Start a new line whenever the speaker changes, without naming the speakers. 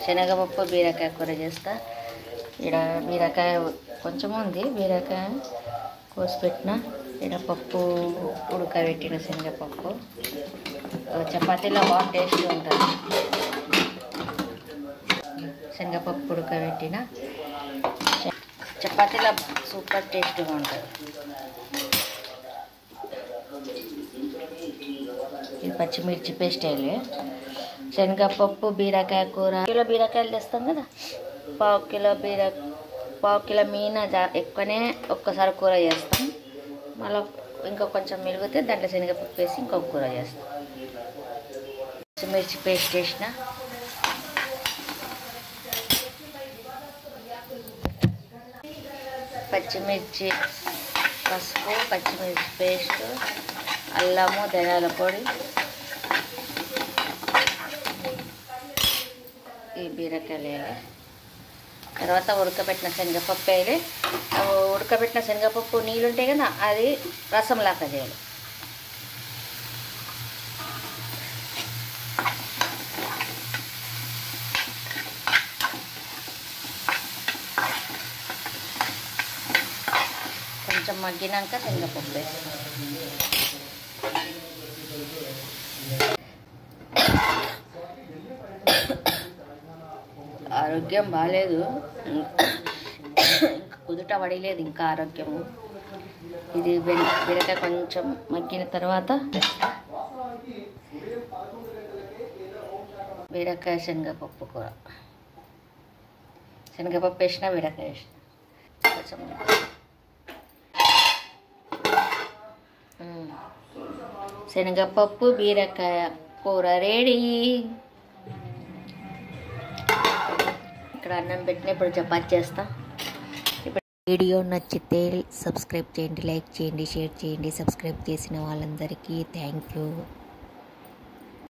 శనగపప్పు బీరకాయ కూర చేస్తా. ఇక్కడ బీరకాయ కొంచెం ఉంది, బీరకాయ కోసి పెట్టిన. ఇక్కడ పప్పు ఉడకబెట్టిన శనగపప్పు. చపాతీలో బాగా టేస్ట్ ఉంటుంది. శనగపప్పు ఉడకబెట్టిన చపాతీలో సూపర్ టేస్ట్గా ఉంటుంది. ఇది పచ్చిమిర్చి పేస్ట్ వేయాలి. శనగపప్పు బీరకాయ కూర. కిలో బీరకాయలు తెస్తాం కదా, పావు కిలో మీన ఎక్కువనే ఒక్కసారి కూర చేస్తాం. మళ్ళీ ఇంకా కొంచెం మిగిలితే దాంట్లో శనగపప్పు వేసి ఇంకొక కూర చేస్తాం. పచ్చిమిర్చి పేస్ట్ వేసిన, పచ్చిమిర్చి, పసుపు, పచ్చిమిర్చి పేస్ట్, అల్లము, ధనియాల పొడి, ఈ బీరకాయలు వేయాలి. తర్వాత ఉడకబెట్టిన శనగపప్పు వేయాలి. ఉడకబెట్టిన శనగపప్పు నీళ్ళు ఉంటాయి కదా, అది రసంలాగా చేయాలి. కొంచెం మగ్గినాక శనగపప్పు వేస్తాం. ఆరోగ్యం బాగాలేదు, ఇంకా కుదుట పడలేదు ఇంకా ఆరోగ్యము. ఇది బీరకాయ కొంచెం మగ్గిన తర్వాత బీరకాయ శనగపప్పు కూర. శనగపప్పు వేసిన, బీరకాయ వేసిన, కొంచెం శనగపప్పు బీరకాయ కూర రెడీ. ఇక్కడ అన్నం పెట్టిన, ఇప్పుడు చపాతీ చేస్తాం.
వీడియో నచ్చితే సబ్స్క్రైబ్ చేయండి, లైక్ చేయండి, షేర్ చేయండి. సబ్స్క్రైబ్ చేసిన వాళ్ళందరికీ థ్యాంక్ యూ.